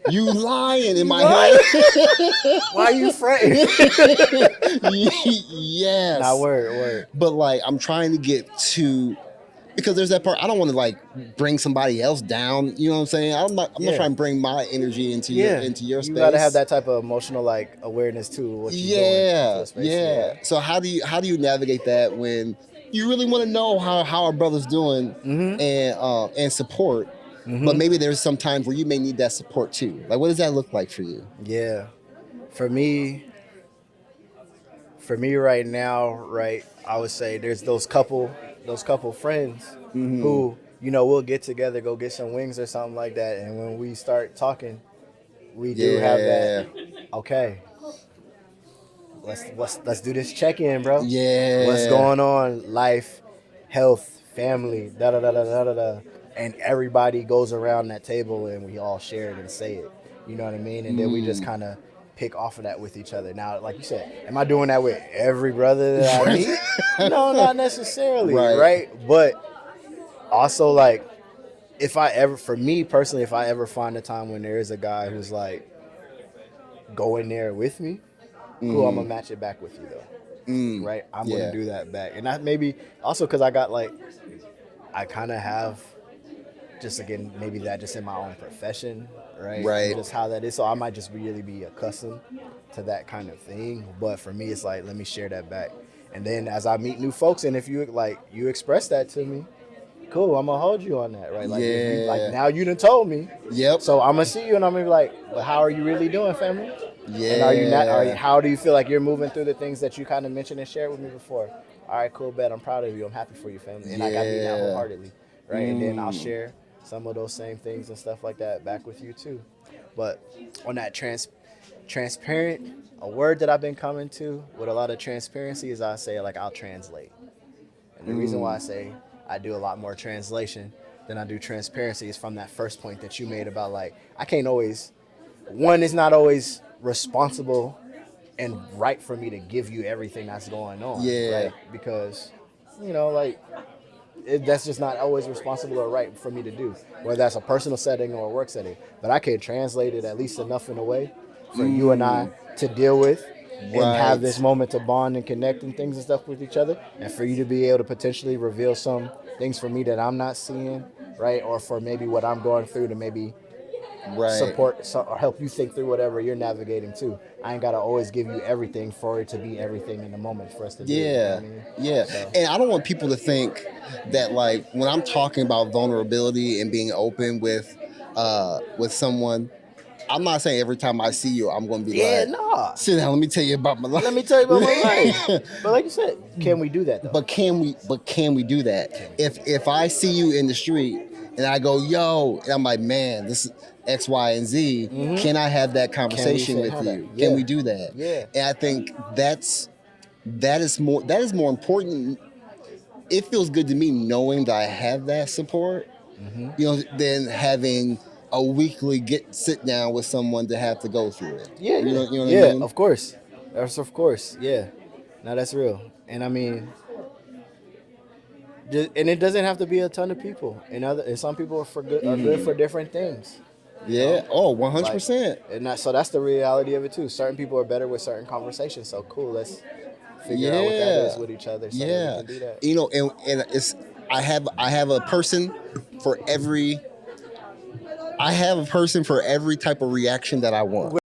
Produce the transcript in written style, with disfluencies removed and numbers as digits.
You lying in my lying? head. Why are you fronting? Yes. Nah, word. But like I'm trying to get to because there's that part I don't want to like bring somebody else down. You know what I'm saying? I'm not Yeah. trying to bring my energy Yeah. into your You space. gotta have that type of emotional like awareness too, what you're doing into Yeah, a space. yeah. So how do you navigate that when you really want to know how our brother's doing and support, but maybe there's some times where you may need that support too. Like, what does that look like for you? Yeah. For me, right now, right, I would say there's those couple friends who, you know, we'll get together, go get some wings or something like that, and when we start talking, we do have that. Yeah, Okay, let's do this check in, bro. What's yeah. going on? Life, health, family, da da da da da da da. And everybody goes around that table and we all share it and say it. You know what I mean? And then we just kind of pick off of that with each other. Now, like you said, am I doing that with every brother that I meet? No, not necessarily, Right. right? But also, like, if I ever, for me personally, if I ever find a time when there is a guy who's like, go in there with me, cool, I'm gonna match it back with you though. Right? I'm Yeah. gonna do that back. And that maybe also because I got like, I kind of have just again maybe that just in my own profession, right? Right. And just how that is. So I might just really be accustomed to that kind of thing. But for me, it's like let me share that back. And then as I meet new folks, and if you like you express that to me, cool, I'm gonna hold you on that, right? Like if you like Yeah. now you done told me. Yep. So I'm gonna see you and I'm gonna be like, but how are you really doing, family? Yeah. And are you not? How do you feel like you're moving through the things that you kind of mentioned and shared with me before? All right, cool, bet. I'm proud of you. I'm happy for you, family. And like, I mean that wholeheartedly, right? And then I'll share some of those same things and stuff like that back with you too. But on that transparent, a word that I've been coming to with a lot of transparency is I say like I'll translate. And the reason why I say I do a lot more translation than I do transparency is from that first point that you made about like I can't always one is not always responsible and right for me to give you everything that's going on. Yeah. Right? Because, you know, like that's just not always responsible or right for me to do, whether that's a personal setting or a work setting. But I can translate it at least enough in a way for you and I to deal with and have this moment to bond and connect and things and stuff with each other, and for you to be able to potentially reveal some things for me that I'm not seeing, right? Or for maybe what I'm going through to maybe support or help you think through whatever you're navigating too. I ain't gotta always give you everything for it to be everything in the moment for us to do. Yeah, you know what I mean? yeah. So. And I don't want people to think that like when I'm talking about vulnerability and being open with someone, I'm not saying every time I see you I'm going to be like, nah. sit down, let me tell you about my life. Let me tell you about my life. But like you said, can we do that though? But can we do that? If I see you in the street and I go, yo, and I'm like, man, this is X, Y, and Z. Can I have that conversation with you? Yeah. Can we do that? Yeah. And I think that is more important. It feels good to me knowing that I have that support, you know, than having a weekly sit down with someone to have to go through it. Yeah, you know what I mean? of course. That's of course, yeah. Now that's real, and I mean, and it doesn't have to be a ton of people. And some people are good for different things. Yeah. Oh, 100%. And so that's the reality of it too. Certain people are better with certain conversations. So cool. Let's figure out what that is with each other. So that we can do that. You know, and it's I have a person for every type of reaction that I want.